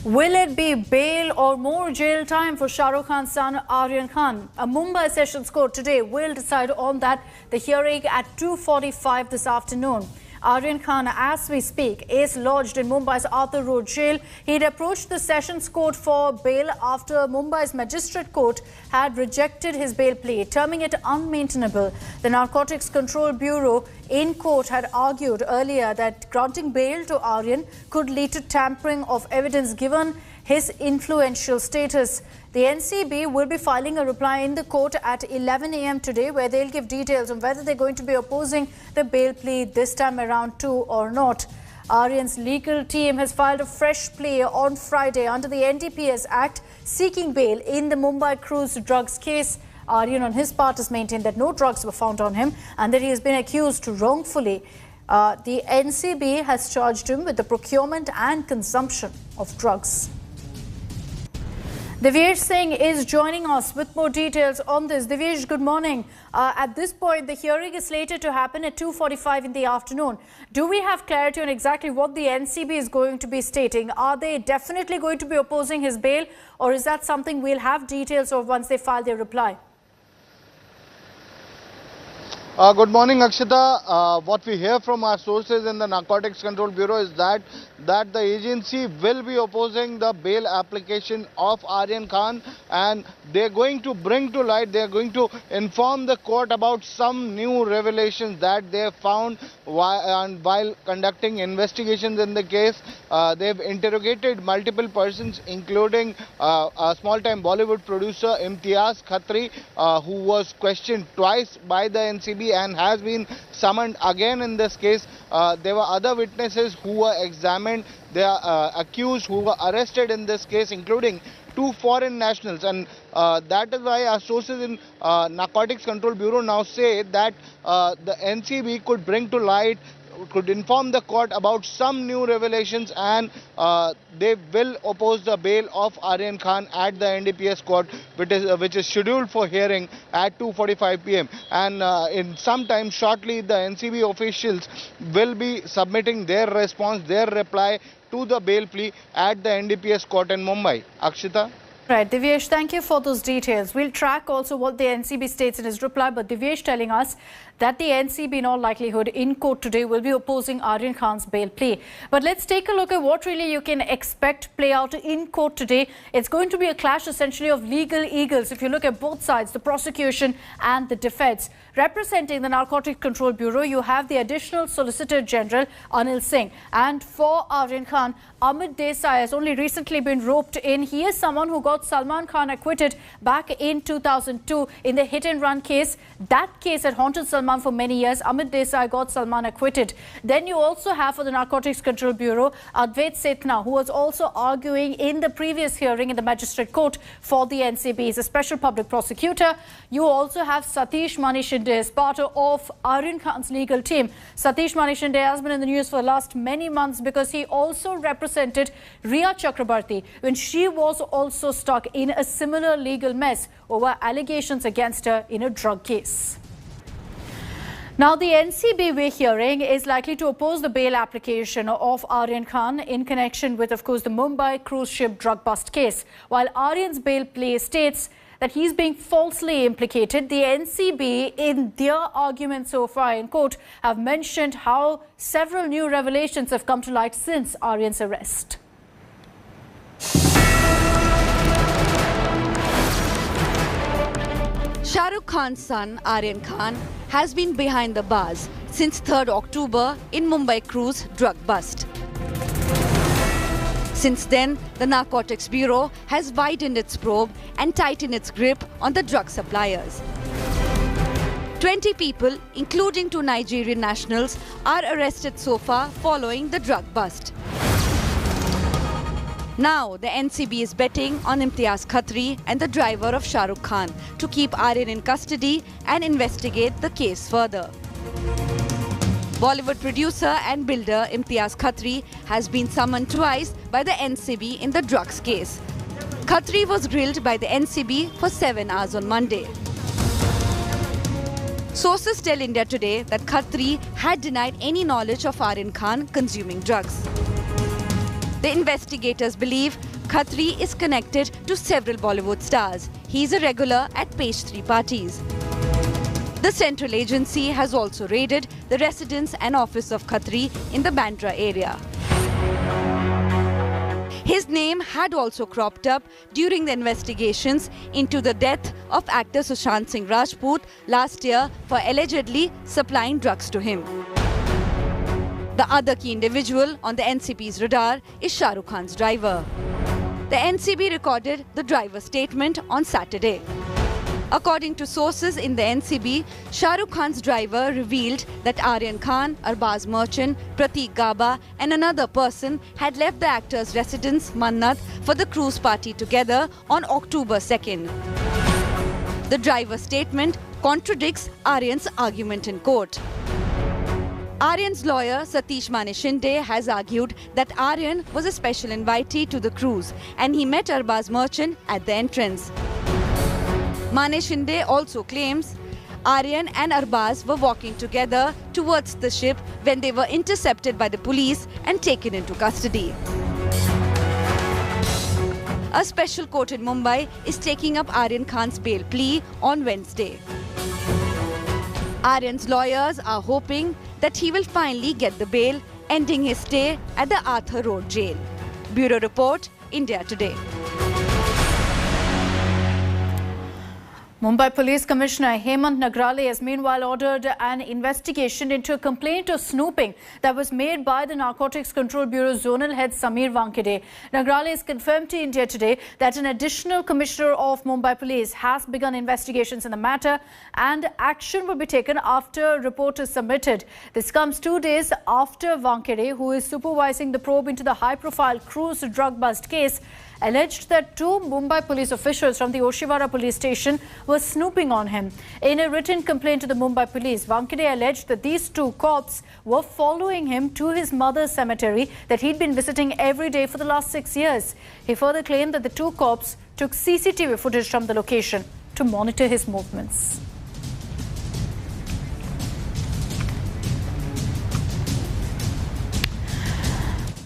Will it be bail or more jail time for Shah Rukh Khan's son Aryan Khan? A Mumbai Sessions Court today will decide on that. The hearing at 2:45 this afternoon. Aryan Khan, as we speak, is lodged in Mumbai's Arthur Road jail. He'd approached the Sessions Court for bail after Mumbai's Magistrate Court had rejected his bail plea, terming it unmaintainable. The Narcotics Control Bureau in court had argued earlier that granting bail to Aryan could lead to tampering of evidence given his influential status. The NCB will be filing a reply in the court at 11 a.m. today, where they'll give details on whether they're going to be opposing the bail plea this time around too or not. Aryan's legal team has filed a fresh plea on Friday under the NDPS Act, seeking bail in the Mumbai cruise drugs case. Aryan, on his part, has maintained that no drugs were found on him and that he has been accused wrongfully. The NCB has charged him with the procurement and consumption of drugs. Divyesh Singh is joining us with more details on this. Divyesh, good morning. At this point, the hearing is slated to happen at 2:45 in the afternoon. Do we have clarity on exactly what the NCB is going to be stating? Are they definitely going to be opposing his bail, or is that something we'll have details of once they file their reply? Good morning, Akshita. What we hear from our sources in the Narcotics Control Bureau is that the agency will be opposing the bail application of Aryan Khan, and they're going to bring to light, they're going to inform the court about some new revelations that they have found while conducting investigations in the case. They've interrogated multiple persons, including a small-time Bollywood producer, Imtiaz Khatri, who was questioned twice by the NCB and has been summoned again in this case. There were other witnesses who were examined. They are accused who were arrested in this case, including 2 foreign nationals, and that is why our sources in Narcotics Control Bureau now say that the NCB could bring to light, could inform the court about some new revelations, and they will oppose the bail of Aryan Khan at the NDPS court, which is scheduled for hearing at 2:45 p.m. And in some time shortly, the NCB officials will be submitting their response, their reply to the bail plea at the NDPS court in Mumbai. Akshita? Right, Divyesh, thank you for those details. We'll track also what the NCB states in his reply, but Divyesh telling us that the NCB in all likelihood in court today will be opposing Aryan Khan's bail plea. But let's take a look at what really you can expect play out in court today. It's going to be a clash essentially of legal eagles. If you look at both sides, the prosecution and the defense. Representing the Narcotics Control Bureau, you have the Additional Solicitor General Anil Singh. And for Aryan Khan, Amit Desai has only recently been roped in. He is someone who got Salman Khan acquitted back in 2002 in the hit-and-run case. That case had haunted Salman for many years. Amit Desai got Salman acquitted. Then you also have for the Narcotics Control Bureau, Advait Setna, who was also arguing in the previous hearing in the Magistrate Court for the NCB. He's a special public prosecutor. You also have Satish Manishinde as part of Aryan Khan's legal team. Satish Manishinde has been in the news for the last many months because he also represented Riya Chakrabarti when she was also stuck in a similar legal mess over allegations against her in a drug case. Now, the NCB we're hearing is likely to oppose the bail application of Aryan Khan in connection with, of course, the Mumbai cruise ship drug bust case. While Aryan's bail plea states that he's being falsely implicated, the NCB, in their argument so far in court, have mentioned how several new revelations have come to light since Aryan's arrest. Shah Rukh Khan's son, Aryan Khan, has been behind the bars since 3rd October in Mumbai cruise drug bust. Since then, the Narcotics Bureau has widened its probe and tightened its grip on the drug suppliers. 20 people, including 2 Nigerian nationals, are arrested so far following the drug bust. Now, the NCB is betting on Imtiaz Khatri and the driver of Shah Rukh Khan to keep Aryan in custody and investigate the case further. Bollywood producer and builder Imtiaz Khatri has been summoned twice by the NCB in the drugs case. Khatri was grilled by the NCB for 7 hours on Monday. Sources tell India Today that Khatri had denied any knowledge of Aryan Khan consuming drugs. The investigators believe Khatri is connected to several Bollywood stars. He is a regular at pastry parties. The central agency has also raided the residence and office of Khatri in the Bandra area. His name had also cropped up during the investigations into the death of actor Sushant Singh Rajput last year for allegedly supplying drugs to him. The other key individual on the NCP's radar is Shah Rukh Khan's driver. The NCB recorded the driver's statement on Saturday. According to sources in the NCB, Shah Rukh Khan's driver revealed that Aryan Khan, Arbaz Merchant, Prateek Gaba and another person had left the actor's residence, Mannat, for the cruise party together on October 2nd. The driver's statement contradicts Aryan's argument in court. Aryan's lawyer Satish Mane Shinde has argued that Aryan was a special invitee to the cruise and he met Arbaz Merchant at the entrance. Mane Shinde also claims Aryan and Arbaz were walking together towards the ship when they were intercepted by the police and taken into custody. A special court in Mumbai is taking up Aryan Khan's bail plea on Wednesday. Aryan's lawyers are hoping that he will finally get the bail, ending his stay at the Arthur Road jail. Bureau Report, India Today. Mumbai Police Commissioner Hemant Nagrale has meanwhile ordered an investigation into a complaint of snooping that was made by the Narcotics Control Bureau Zonal Head Sameer Wankhede. Nagrale has confirmed to India Today that an additional commissioner of Mumbai Police has begun investigations in the matter and action will be taken after a report is submitted. This comes 2 days after Wankhede, who is supervising the probe into the high-profile cruise drug bust case, alleged that 2 Mumbai police officials from the Oshiwara police station were snooping on him. In a written complaint to the Mumbai police, Wankhede alleged that these 2 cops were following him to his mother's cemetery that he'd been visiting every day for the last 6 years. He further claimed that the 2 cops took CCTV footage from the location to monitor his movements.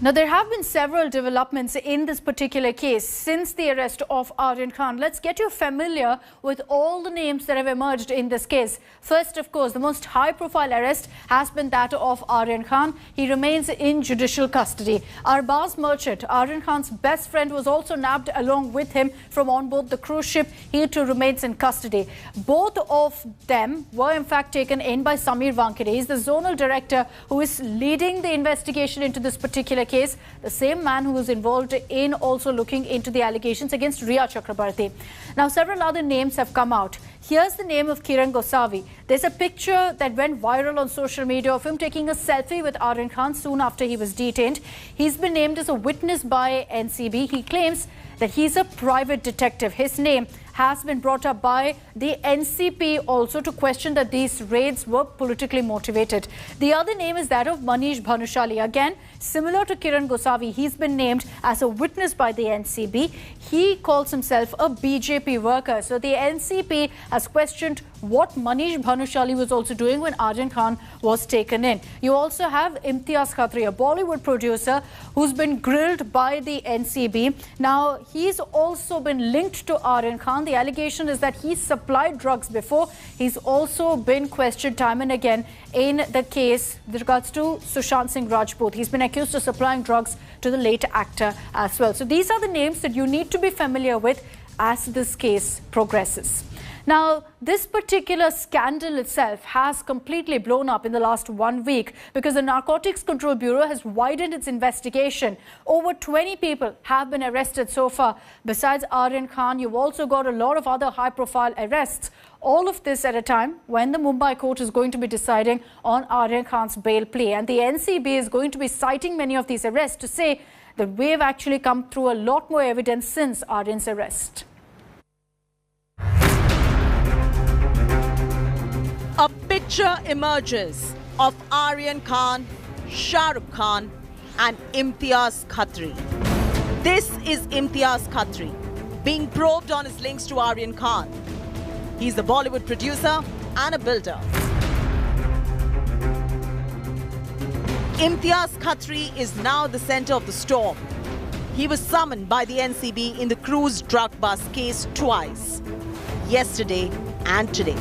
Now, there have been several developments in this particular case since the arrest of Aryan Khan. Let's get you familiar with all the names that have emerged in this case. First, of course, the most high-profile arrest has been that of Aryan Khan. He remains in judicial custody. Arbaz Merchant, Aryan Khan's best friend, was also nabbed along with him from on board the cruise ship. He too remains in custody. Both of them were in fact taken in by Sameer Wankhede. He's the zonal director who is leading the investigation into this particular case, the same man who was involved in also looking into the allegations against Riya Chakrabarti. Now, several other names have come out. Here's the name of Kiran Gosavi. There's a picture that went viral on social media of him taking a selfie with Aryan Khan soon after he was detained. He's been named as a witness by NCB. He claims that he's a private detective. His name has been brought up by the NCP also to question that these raids were politically motivated. The other name is that of Manish Bhanushali. Again, similar to Kiran Gosavi, he's been named as a witness by the NCB. He calls himself a BJP worker. So the NCP has questioned what Manish Bhanushali was also doing when Aryan Khan was taken in. You also have Imtiaz Khatri, a Bollywood producer who's been grilled by the NCB. Now, he's also been linked to Aryan Khan. The allegation is that he supplied drugs before. He's also been questioned time and again in the case with regards to Sushant Singh Rajput. He's been accused of supplying drugs to the late actor as well. So these are the names that you need to be familiar with as this case progresses. Now, this particular scandal itself has completely blown up in the last 1 week because the Narcotics Control Bureau has widened its investigation. Over 20 people have been arrested so far. Besides Aryan Khan, you've also got a lot of other high-profile arrests. All of this at a time when the Mumbai court is going to be deciding on Aryan Khan's bail plea. And the NCB is going to be citing many of these arrests to say that we've actually come through a lot more evidence since Aryan's arrest. A picture emerges of Aryan Khan, Shah Rukh Khan and Imtiaz Khatri. This is Imtiaz Khatri being probed on his links to Aryan Khan. He's a Bollywood producer and a builder. Imtiaz Khatri is now the center of the storm he was summoned by the NCB in the cruise drug bust case twice, yesterday and today.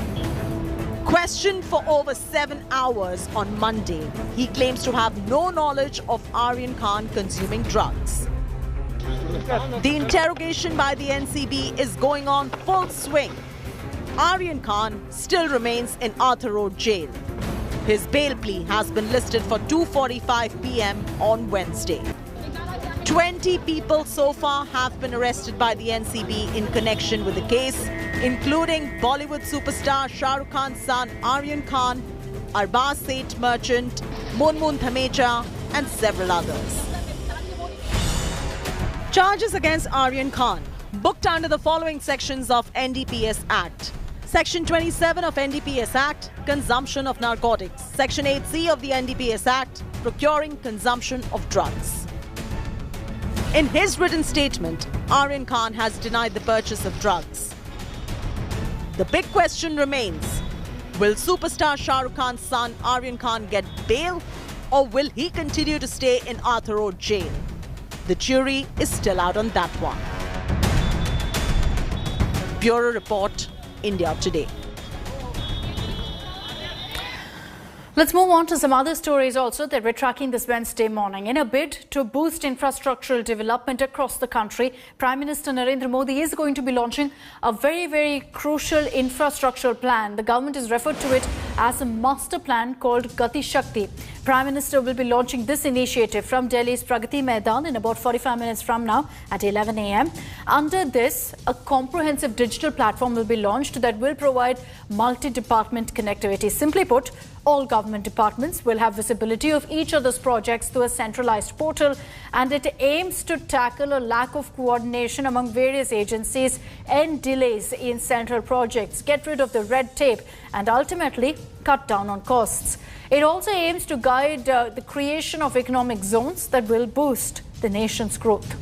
Questioned for over 7 hours on Monday, he claims to have no knowledge of Aryan Khan consuming drugs. The interrogation by the NCB is going on full swing. Aryan Khan still remains in Arthur Road jail. His bail plea has been listed for 2:45 p.m. on Wednesday. 20 people so far have been arrested by the NCB in connection with the case, including Bollywood superstar Shah Rukh Khan's son Aryan Khan, Arbaz Seth merchant Munmun Dhamecha and several others. Charges against Aryan Khan booked under the following sections of NDPS Act. Section 27 of NDPS Act, consumption of narcotics. Section 8C of the NDPS Act, procuring consumption of drugs. In his written statement, Aryan Khan has denied the purchase of drugs. The big question remains, will superstar Shah Rukh Khan's son Aryan Khan get bail, or will he continue to stay in Arthur Road jail? The jury is still out on that one. Bureau Report, India Today. Let's move on to some other stories also that we're tracking this Wednesday morning. In a bid to boost infrastructural development across the country, Prime Minister Narendra Modi is going to be launching a very crucial infrastructural plan. The government has referred to it as a master plan called Gati Shakti. Prime Minister will be launching this initiative from Delhi's Pragati Maidan in about 45 minutes from now at 11 a.m. Under this, a comprehensive digital platform will be launched that will provide multi-department connectivity. Simply put, all government departments will have visibility of each other's projects through a centralized portal, and it aims to tackle a lack of coordination among various agencies, end delays in central projects, get rid of the red tape, and ultimately cut down on costs. It also aims to guide the creation of economic zones that will boost the nation's growth.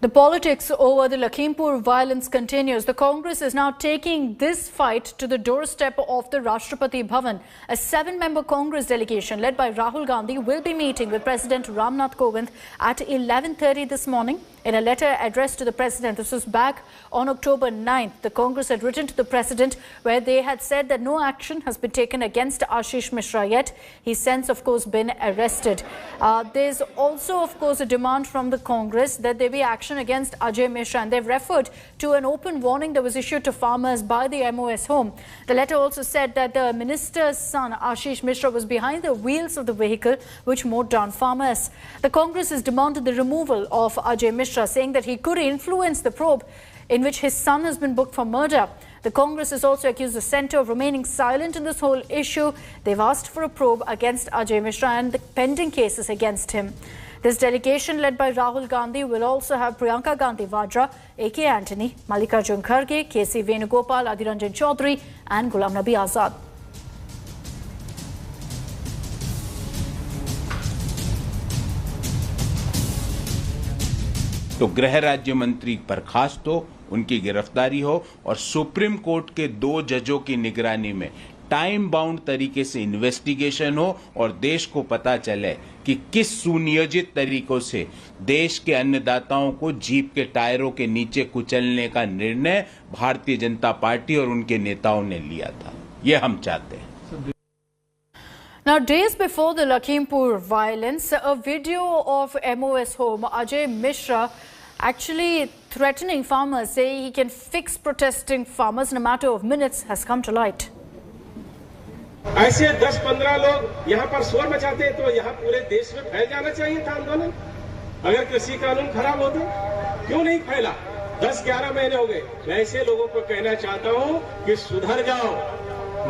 The politics over the Lakhimpur violence continues. The Congress is now taking this fight to the doorstep of the Rashtrapati Bhavan. A 7-member Congress delegation led by Rahul Gandhi will be meeting with President Ramnath Kovind at 11:30 this morning. In a letter addressed to the President, this was back on October 9th, the Congress had written to the President where they had said that no action has been taken against Ashish Mishra yet. He's since, of course, been arrested. There's also, of course, a demand from the Congress that there be action against Ajay Mishra, and they've referred to an open warning that was issued to farmers by the MOS home. The letter also said that the minister's son, Ashish Mishra, was behind the wheels of the vehicle which mowed down farmers. The Congress has demanded the removal of Ajay Mishra, saying that he could influence the probe in which his son has been booked for murder. The Congress has also accused the centre of remaining silent in this whole issue. They've asked for a probe against Ajay Mishra and the pending cases against him. This delegation led by Rahul Gandhi will also have Priyanka Gandhi Vadra, A.K. Antony, Mallikarjun Kharge, K.C. Venugopal, Adhir Ranjan Chaudhary and Ghulam Nabi Azad. तो गृह राज्य मंत्री बर्खास्त हो, उनकी गिरफ्तारी हो और सुप्रीम कोर्ट के 2 जजों की निगरानी में टाइम बाउंड तरीके से इन्वेस्टिगेशन हो और देश को पता चले कि किस सुनियोजित तरीकों से देश के अन्नदाताओं को जीप के टायरों के नीचे कुचलने का निर्णय भारतीय जनता पार्टी और उनके नेताओं ने लिया था। ये हम चाहते हैं। Now, days before the Lakhimpur violence, a video of MOS home Ajay Mishra actually threatening farmers, saying he can fix protesting farmers in a matter of minutes, has come to light. ऐसे 10-15 लोग यहाँ पर शोर मचाते तो यहाँ पूरे देश में फैल जाना चाहिए था आंदोलन। अगर कृषि कानून खराब होते क्यों नहीं फैला? 10-11 महीने हो गए। मैं ऐसे लोगों को कहना चाहता हूँ कि सुधर जाओ,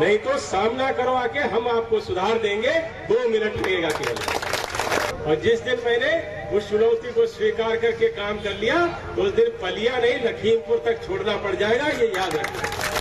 नहीं तो सामना करो आके, हम आपको सुधार देंगे। 2 मिनट लगेगा केवल। और जिस दिन मैंने उस चुनौती को स्वीकार करके काम कर लिया, उस दिन पलिया नहीं लखीमपुर तक छोड़ना पड़ जाएगा, ये याद रखना।